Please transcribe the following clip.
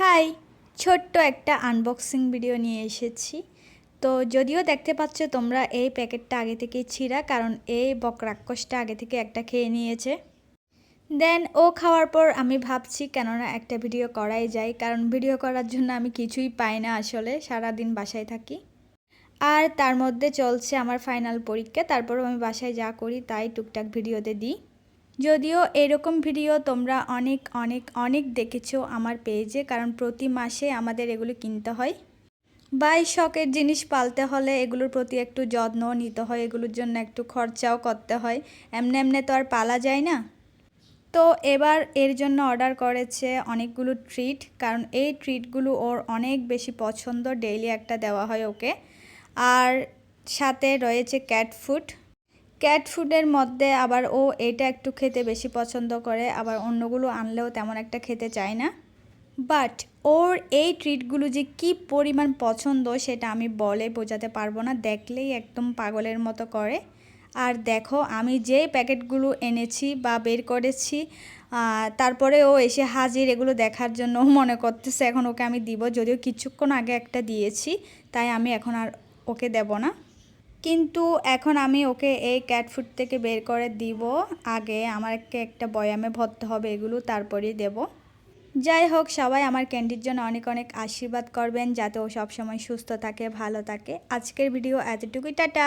High, ছোট্ট একটা unboxing video নিয়ে এসেছি। তো যদিও দেখতে পাচ্ছ তোমরা এই প্যাকেটটা আগে থেকেই ছিঁড়া, কারণ এই বকরাক্ষসটা আগে থেকে একটা খেয়ে নিয়েছে। দেন ও খাওয়ার পর আমি ভাবছি কেননা একটা ভিডিও করাই যায়, কারণ ভিডিও করার জন্য আমি কিছুই পাই না, আসলে সারাদিন বাসায় থাকি। আর তার মধ্যে চলছে আমার ফাইনাল পরীক্ষা, তারপরও আমি বাসায় যা করি তাই টুকটাক ভিডিওতে দিই। যদিও এরকম ভিডিও তোমরা অনেক অনেক অনেক দেখেছো আমার পেজে, কারণ প্রতি মাসে আমাদের এগুলো কিনতে হয়। বাই শখের জিনিস পালতে হলে এগুলোর প্রতি একটু যত্নও নিতে হয়, এগুলোর জন্য একটু খরচাও করতে হয়, এমনি এমনি তো আর পালা যায় না। তো এবার এর জন্য অর্ডার করেছে অনেকগুলো ট্রিট, কারণ এই ট্রিটগুলো ওর অনেক বেশি পছন্দ, ডেইলি একটা দেওয়া হয় ওকে। আর সাথে রয়েছে ক্যাট ফুড। ক্যাট ফুডের মধ্যে আবার ও এটা একটু খেতে বেশি পছন্দ করে, আবার অন্যগুলো আনলেও তেমন একটা খেতে চায় না। বাট ওর এই ট্রিটগুলো যে কি পরিমাণ পছন্দ সেটা আমি বলে বোঝাতে পারবো না, দেখলেই একদম পাগলের মতো করে। আর দেখো আমি যে প্যাকেটগুলো এনেছি বা বের করেছি, তারপরে ও এসে হাজির এগুলো দেখার জন্য মনে করতেছে এখন ওকে আমি দিব, যদিও কিছুক্ষণ আগে একটা দিয়েছি, তাই আমি এখন আর ওকে দেব না। কিন্তু এখন আমি ওকে এই ক্যাট ফুড থেকে বের করে দিব, আগে আমাকে একটা বয়ামে ভরতে হবে এগুলো, তারপরেই দেব। যাই হোক, সবাই আমার ক্যান্ডির জন্য অনেক অনেক আশীর্বাদ করবেন যাতে ও সবসময় সুস্থ থাকে, ভালো থাকে। আজকের ভিডিও এতটুকুই, টাটা।